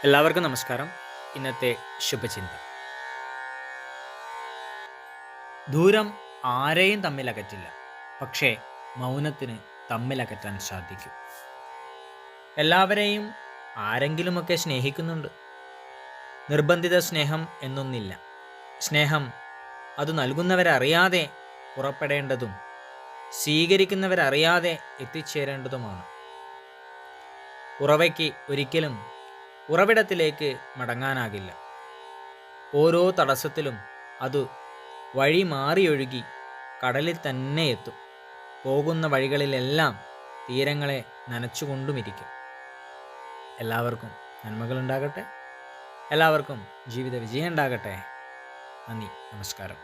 എല്ലാവർക്കും നമസ്കാരം. ഇന്നത്തെ ശുഭചിന്ത. ദൂരം ആരെയും തമ്മിലകറ്റില്ല, പക്ഷേ മൗനത്തിന് തമ്മിലകറ്റാൻ സാധിക്കും. എല്ലാവരെയും ആരെങ്കിലുമൊക്കെ സ്നേഹിക്കുന്നുണ്ട്. നിർബന്ധിത സ്നേഹം എന്നൊന്നില്ല. സ്നേഹം അത് നൽകുന്നവരറിയാതെ പുറപ്പെടേണ്ടതും സ്വീകരിക്കുന്നവരറിയാതെ എത്തിച്ചേരേണ്ടതുമാണ്. ഉറവയ്ക്ക് ഒരിക്കലും ഉറവിടത്തിലേക്ക് മടങ്ങാനാകില്ല. ഓരോ തടസ്സത്തിലും അത് വഴി മാറിയൊഴുകി കടലിൽ തന്നെ എത്തും. പോകുന്ന വഴികളിലെല്ലാം തീരങ്ങളെ നനച്ചുകൊണ്ടുമിരിക്കും. എല്ലാവർക്കും നന്മകളുണ്ടാകട്ടെ. എല്ലാവർക്കും ജീവിത വിജയം ഉണ്ടാകട്ടെ. നന്ദി, നമസ്കാരം.